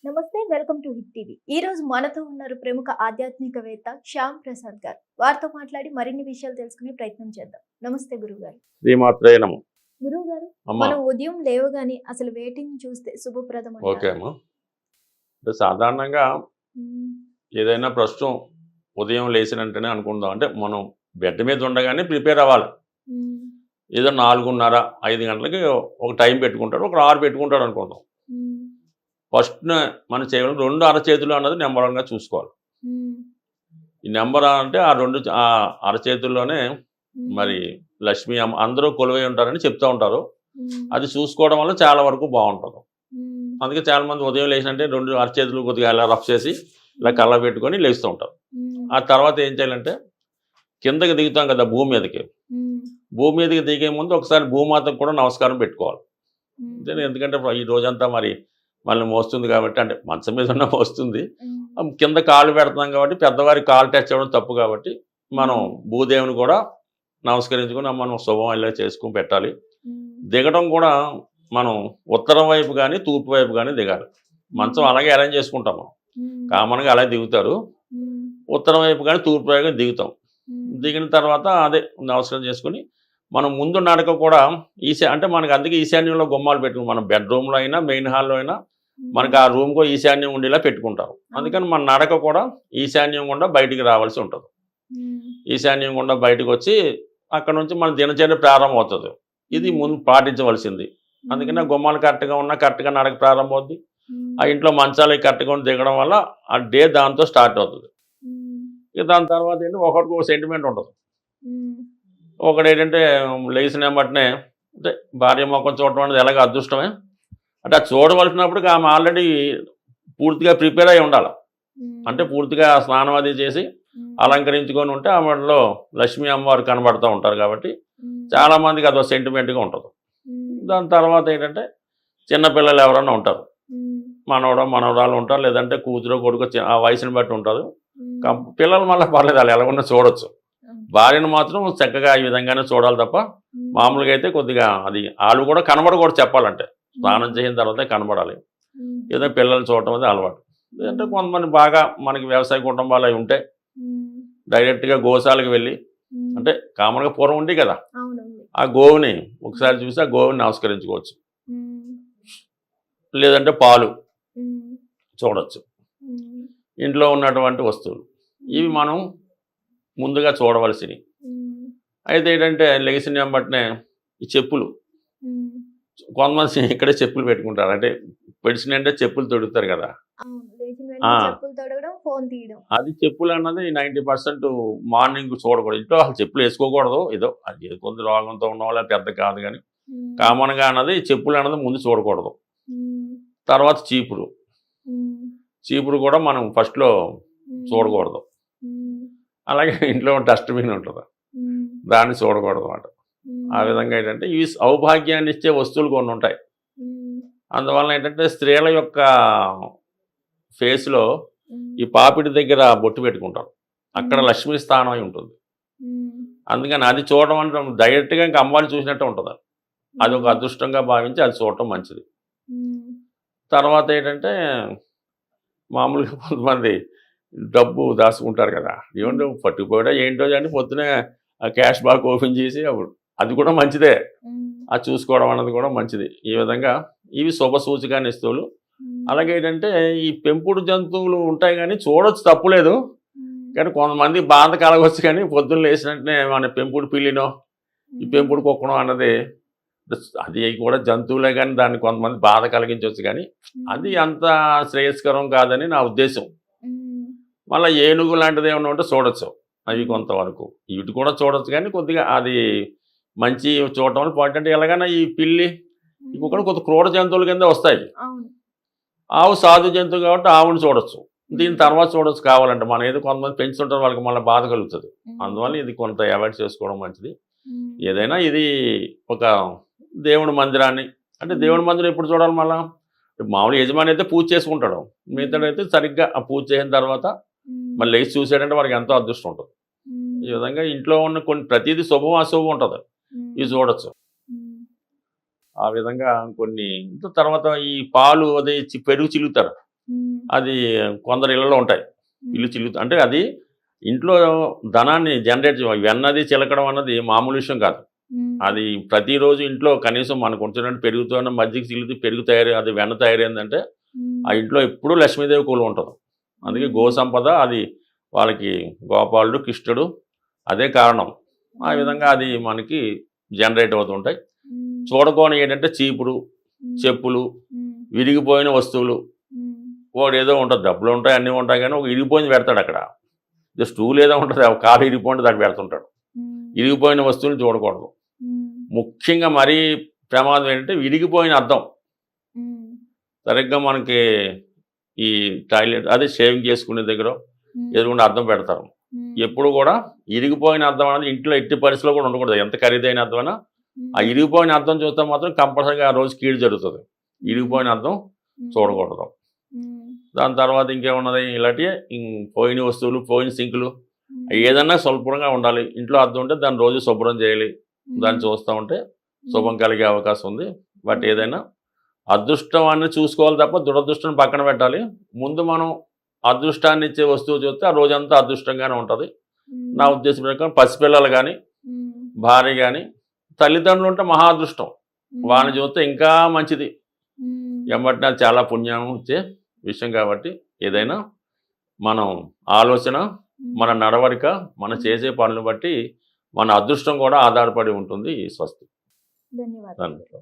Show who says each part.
Speaker 1: నమస్తే, welcome to hit TV. ఈ రోజు మనతో ఉన్నారు ప్రముఖ ఆధ్యాత్మికవేత్త శ్యామ్ ప్రసాద్ గారు. వారితో మాట్లాడి మరిన్ని విషయాలు తెలుసుకునే ప్రయత్నం చేద్దాం. నమస్తే గురుగారు.
Speaker 2: శ్రీమాత్రే నమః.
Speaker 1: గురుగారు,
Speaker 2: అమ్మా.
Speaker 1: మనం ఉదయం లేవగానే అసలు వేటిని చూస్తే శుభప్రదం
Speaker 2: ఓకే
Speaker 1: అంటారు?
Speaker 2: అమ్మా. అంటే సాధారణంగా
Speaker 1: మ్మ్.
Speaker 2: ఏదైనా ప్రస్తుతం ఉదయం లేచిన వెంటనే అనుకుందాం. అంటే మనం బెడ్ మీద ఉండగానే ప్రిపేర్ అవ్వాలి.
Speaker 1: మ్మ్.
Speaker 2: ఏదో 4:30, 5 గంటలకి ఒక టైం పెట్టుకుంటాడు, ఒక 6 పెట్టుకుంటాడు అనుకుందాం.
Speaker 1: మ్మ్.
Speaker 2: ఫస్ట్ మనం చేయడం 2 అరచేతులు అన్నది నెంబర్ 1గా చూసుకోవాలి.
Speaker 1: మ్మ్.
Speaker 2: ఈ నెంబర్ అంటే ఆ 2 అరచేతుల్లోనే
Speaker 1: మ్మ్.
Speaker 2: మరి లక్ష్మి అమ్మ అందరూ కొలువై ఉంటారని చెప్తూ ఉంటారు.
Speaker 1: మ్మ్.
Speaker 2: అది చూసుకోవడం వల్ల చాలా వరకు బాగుంటుంది.
Speaker 1: మ్మ్.
Speaker 2: అందుకే చాలామంది ఉదయం లేచినంటే 2 అరచేతులు కొద్దిగా ఇలా రఫ్ చేసి ఇలా కళ్ళ పెట్టుకొని లేస్తూ ఉంటారు.
Speaker 1: మ్మ్.
Speaker 2: ఆ తర్వాత ఏం చేయాలంటే కిందకి దిగుతాం కదా భూమి మీదకి.
Speaker 1: మ్మ్.
Speaker 2: భూమి మీదకి దిగే ముందు ఒకసారి భూమాతకు కూడా నమస్కారం పెట్టుకోవాలి.
Speaker 1: మ్మ్.
Speaker 2: ఎందుకంటే ఈ రోజంతా మరి మనల్ని మోస్తుంది కాబట్టి, అంటే మంచం మీద ఉన్న మోస్తుంది,
Speaker 1: మ్మ్.
Speaker 2: కింద కాళ్ళు పెడుతున్నాం కాబట్టి పెద్దవారి కాళ్ళు టచ్ చేయడం తప్పు కాబట్టి మనం భూదేవుని కూడా నమస్కరించుకొని మనం శుభం ఇలా చేసుకుని పెట్టాలి.
Speaker 1: మ్మ్.
Speaker 2: దిగడం కూడా మనం ఉత్తరం వైపు కానీ తూర్పు వైపు కానీ దిగాలి. మంచం అలాగే అరేంజ్ చేసుకుంటాం మనం,
Speaker 1: మ్మ్.
Speaker 2: కామన్గా అలా దిగుతారు.
Speaker 1: మ్మ్.
Speaker 2: ఉత్తరం వైపు కానీ తూర్పు వైపు కానీ దిగుతాం.
Speaker 1: మ్మ్.
Speaker 2: దిగిన తర్వాత అదే నమస్కారం చేసుకుని మనం ముందు నడక కూడా అంటే మనకి అందుకే ఈశాన్యంలో గుమ్మాలు పెట్టుకుని మన బెడ్రూమ్లో అయినా మెయిన్ హాల్లో అయినా మనకి ఆ రూమ్కో ఈశాన్యం ఉండేలా పెట్టుకుంటారు. అందుకని మన నడక కూడా ఈశాన్యం గుండా బయటికి రావాల్సి ఉంటుంది.
Speaker 1: మ్మ్.
Speaker 2: ఈశాన్యం గుండా బయటకు వచ్చి అక్కడ నుంచి మన దినచర్య ప్రారంభం అవుతుంది. ఇది ముందు పాటించవలసింది. అందుకని గుమ్మాలు కరెక్ట్గా ఉన్నా కరెక్ట్గా నడక ప్రారంభం అవుతుంది.
Speaker 1: మ్మ్.
Speaker 2: ఆ ఇంట్లో మంచాలు కరెక్ట్గా ఉండి దిగడం వల్ల ఆ డే దాంతో స్టార్ట్ అవుతుంది.
Speaker 1: మ్మ్.
Speaker 2: ఇక దాని తర్వాత ఏంటి ఒకరికి ఒక సెంటిమెంట్ ఉంటుంది.
Speaker 1: మ్మ్.
Speaker 2: ఒకడు ఏంటంటే లేచిన వెంబటనే అంటే భార్య ముఖం చూడటం అనేది ఎలాగ అదృష్టమే. అంటే అది చూడవలసినప్పుడు ఆమె ఆల్రెడీ పూర్తిగా ప్రిపేర్ అయి ఉండాలి.
Speaker 1: మ్మ్.
Speaker 2: అంటే పూర్తిగా స్నానం అది చేసి
Speaker 1: మ్మ్.
Speaker 2: అలంకరించుకొని ఉంటే ఆమెలో లక్ష్మీ అమ్మవారు కనబడుతూ ఉంటారు కాబట్టి
Speaker 1: మ్మ్.
Speaker 2: చాలామందికి అదో సెంటిమెంట్గా ఉంటుంది.
Speaker 1: మ్మ్.
Speaker 2: దాని తర్వాత ఏంటంటే చిన్నపిల్లలు ఎవరైనా ఉంటారు,
Speaker 1: మ్మ్.
Speaker 2: మనవడో మనవరాలు ఉంటారు, లేదంటే కూతురు కొడుకు ఆ వయసుని బట్టి ఉంటుంది.
Speaker 1: మ్మ్.
Speaker 2: పిల్లలు మళ్ళీ పర్లేదు, వాళ్ళు ఎలాగున్నా చూడొచ్చు.
Speaker 1: మ్మ్.
Speaker 2: భార్యను మాత్రం చక్కగా ఈ విధంగానే చూడాలి తప్ప
Speaker 1: మ్మ్.
Speaker 2: మామూలుగా అయితే కొద్దిగా అది వాళ్ళు కూడా కనబడకూడదు. చెప్పాలంటే స్నానం చేసిన తర్వాతే కనబడాలి.
Speaker 1: మ్మ్.
Speaker 2: ఏదో పిల్లల్ని చూడటం అనేది అలవాటు. లేదంటే కొంతమంది బాగా మనకి వ్యవసాయ కుటుంబాలు అవి ఉంటే
Speaker 1: మ్మ్.
Speaker 2: డైరెక్ట్గా గోశాలకు వెళ్ళి,
Speaker 1: మ్మ్.
Speaker 2: అంటే కామన్గా పూర్వం ఉంది కదా,
Speaker 1: అవునండి.
Speaker 2: ఆ గోవుని ఒకసారి చూసి ఆ గోవుని నమస్కరించుకోవచ్చు.
Speaker 1: మ్మ్.
Speaker 2: లేదంటే పాలు
Speaker 1: మ్మ్.
Speaker 2: చూడొచ్చు.
Speaker 1: మ్మ్.
Speaker 2: ఇంట్లో ఉన్నటువంటి వస్తువులు ఇవి మనం ముందుగా చూడవలసినవి.
Speaker 1: మ్మ్.
Speaker 2: అయితే ఏంటంటే లెగిసిన వెంబటనే ఈ చెప్పులు,
Speaker 1: మ్మ్.
Speaker 2: కొంతమంది ఇక్కడే చెప్పులు పెట్టుకుంటారు. అంటే పెడిసినంటే చెప్పులు తొడుగుతారు కదా,
Speaker 1: అవును. లేచిన
Speaker 2: ఆ.
Speaker 1: వెంటనే చెప్పులు తొడగడం, ఫోన్ తీయడం.
Speaker 2: అది చెప్పులు అన్నది 90% మార్నింగ్ చూడకూడదు. ఇంట్లో అసలు చెప్పులు వేసుకోకూడదు. ఏదో అది కొంత రోగంతో ఉన్న వాళ్ళ పెద్ద కాదు కానీ
Speaker 1: మ్మ్.
Speaker 2: కామన్గా అన్నది చెప్పులు అన్నది ముందు చూడకూడదు.
Speaker 1: మ్మ్.
Speaker 2: తర్వాత చీపురు,
Speaker 1: మ్మ్.
Speaker 2: చీపురు కూడా మనం ఫస్ట్లో
Speaker 1: మ్మ్.
Speaker 2: చూడకూడదు.
Speaker 1: మ్మ్.
Speaker 2: అలాగే ఇంట్లో డస్ట్బిన్ ఉంటుంది,
Speaker 1: మ్మ్.
Speaker 2: దాన్ని చూడకూడదు అన్నమాట.
Speaker 1: మ్మ్.
Speaker 2: ఆ విధంగా ఏంటంటే ఇవి సౌభాగ్యాన్ని ఇచ్చే వస్తువులు కొన్ని ఉంటాయి.
Speaker 1: మ్మ్.
Speaker 2: అందువలన ఏంటంటే స్త్రీల యొక్క ఫేస్లో
Speaker 1: మ్మ్.
Speaker 2: ఈ పాపిడి దగ్గర బొట్టు పెట్టుకుంటారు. అక్కడ లక్ష్మీ స్థానం అయి ఉంటుంది.
Speaker 1: మ్మ్.
Speaker 2: అందుకని అది చూడడం అంటే డైరెక్ట్గా ఇంకా అమ్మవారిని చూసినట్టు ఉంటుంది. అది ఒక అదృష్టంగా భావించి అది చూడటం మంచిది.
Speaker 1: మ్మ్.
Speaker 2: తర్వాత ఏంటంటే మామూలుగా కొంతమంది డబ్బు దాచుకుంటారు కదా, ఏమంటే పట్టుకుపోయా ఏంటో అని పొద్దునే ఆ క్యాష్ బాక్ ఓపెన్ చేసి అప్పుడు అది కూడా మంచిదే.
Speaker 1: మ్మ్.
Speaker 2: అది చూసుకోవడం అన్నది కూడా మంచిది. ఈ విధంగా ఇవి శుభ సూచిక వస్తువులు.
Speaker 1: మ్మ్.
Speaker 2: అలాగే ఏంటంటే ఈ పెంపుడు జంతువులు ఉంటాయి కానీ చూడొచ్చు, తప్పులేదు.
Speaker 1: మ్మ్.
Speaker 2: కానీ కొంతమంది బాధ కలగవచ్చు. కానీ పొద్దున్న లేచినట్టునే మన పెంపుడు పిల్లినో ఈ పెంపుడు కుక్కనో అన్నది అది కూడా జంతువులే, కానీ దాన్ని కొంతమంది బాధ కలిగించవచ్చు. కానీ అది అంత శ్రేయస్కరం కాదని నా ఉద్దేశం.
Speaker 1: మ్మ్.
Speaker 2: మళ్ళీ ఏనుగు లాంటిది ఏమైనా ఉంటే చూడొచ్చు, అవి కొంతవరకు ఇటు కూడా చూడొచ్చు. కానీ కొద్దిగా అది మంచి చూడటం వల్ల పాయింట్. అంటే ఎలాగైనా ఈ పిల్లి ఈ కుక్కను కొంత క్రూర జంతువుల కింద వస్తాయి.
Speaker 1: అవును.
Speaker 2: ఆవు సాధు జంతువు కాబట్టి ఆవుని చూడొచ్చు, దీని తర్వాత చూడొచ్చు కావాలంటే. మనం ఏదో కొంతమంది పెంచుతుంటారు, వాళ్ళకి మళ్ళీ బాధ కలుగుతుంది. అందువల్ల ఇది కొంత అవాయిడ్ చేసుకోవడం మంచిది.
Speaker 1: మ్మ్.
Speaker 2: ఏదైనా ఇది ఒక దేవుడి మందిరాన్ని, అంటే దేవుడి మందిరం ఎప్పుడు చూడాలి మళ్ళా, మామూలు యజమాని అయితే పూజ చేసుకుంటాడు, మిగతాడైతే సరిగ్గా ఆ పూజ చేసిన తర్వాత
Speaker 1: మ్మ్.
Speaker 2: మళ్ళీ లేచి చూసాడంటే వాడికి ఎంతో అదృష్టం ఉంటుంది.
Speaker 1: మ్మ్.
Speaker 2: ఈ విధంగా ఇంట్లో ఉన్న కొన్ని ప్రతిదీ శుభం అశుభం ఉంటుంది,
Speaker 1: మ్మ్.
Speaker 2: ఇవి చూడొచ్చు.
Speaker 1: మ్మ్.
Speaker 2: ఆ విధంగా కొన్ని తర్వాత ఈ పాలు అదే పెరుగు చిలుగుతారు. అది కొందరు ఇళ్ళలో ఉంటాయి. ఇల్లు చిల్లు అంటే అది ఇంట్లో ధనాన్ని జనరేట్ వెన్నది చిలకడం అన్నది మామూలు విషయం కాదు. అది ప్రతిరోజు ఇంట్లో కనీసం మనకు ఉంచినట్టు పెరుగుతున్న మజ్జిగ చిల్లుతూ పెరుగు తయారు అది వెన్న తయారైందంటే ఆ ఇంట్లో ఎప్పుడూ లక్ష్మీదేవి కూలు ఉంటుంది. అందుకే గో సంపద అది వాళ్ళకి గోపాలుడు కృష్ణుడు అదే కారణం. ఆ విధంగా అది మనకి జనరేట్ అవుతుంటాయి. చూడకోని ఏంటంటే చీపురు, చెప్పులు, విరిగిపోయిన వస్తువులు, వాడు ఏదో ఉంటుంది, డబ్బులు ఉంటాయి అన్నీ ఉంటాయి కానీ ఒక ఇరిగిపోయింది పెడతాడు అక్కడ. స్టూల్ ఏదో ఉంటుంది, కాలు ఇరిగిపోయింది దాన్ని పెడుతుంటాడు. ఇరిగిపోయిన వస్తువులు చూడకూడదు. ముఖ్యంగా మరీ ప్రమాదం ఏంటంటే విరిగిపోయిన అద్దం. సరిగ్గా మనకి ఈ టాయిలెట్ అదే షేవింగ్ చేసుకునే దగ్గర ఎదురుగుండా అద్దం పెడతారు. ఎప్పుడు కూడా ఇరిగిపోయిన అద్దం అనేది ఇంట్లో ఎట్టి పరిస్థితిలో కూడా ఉండకూడదు. ఎంత ఖరీదైన అద్దమైనా ఆ ఇరిగిపోయిన అద్దం చూస్తే మాత్రం కంపల్సరీగా ఆ రోజు కీడు జరుగుతుంది. ఇరిగిపోయిన అద్దం చూడకూడదు. దాని తర్వాత ఇంకేమున్నది ఇలాంటి పోయిన వస్తువులు, పోయిన సింకులు ఏదన్నా స్వల్పంగా ఉండాలి. ఇంట్లో అద్దం ఉంటే దాన్ని రోజు శుభ్రం చేయాలి. దాన్ని చూస్తూ ఉంటే శుభం కలిగే అవకాశం ఉంది. బట్ ఏదైనా అదృష్టాన్ని చూసుకోవాలి తప్ప దురదృష్టాన్ని పక్కన పెట్టాలి. ముందు మనం అదృష్టాన్ని ఇచ్చే వస్తువు చూస్తే ఆ రోజంతా అదృష్టంగానే ఉంటుంది. నా ఉద్దేశం ప్రకారం పసిపిల్లలు కానీ, భార్య కానీ, తల్లిదండ్రులు ఉంటే మహా అదృష్టం. వాళ్ళని చూస్తే ఇంకా మంచిది. ఎంబటినా చాలా పుణ్యం ఇచ్చే విషయం కాబట్టి ఏదైనా మనం ఆలోచన, మన నడవడిక, మనం చేసే పనులు బట్టి మన అదృష్టం కూడా ఆధారపడి ఉంటుంది. స్వస్తి.
Speaker 1: ధన్యవాదాలు.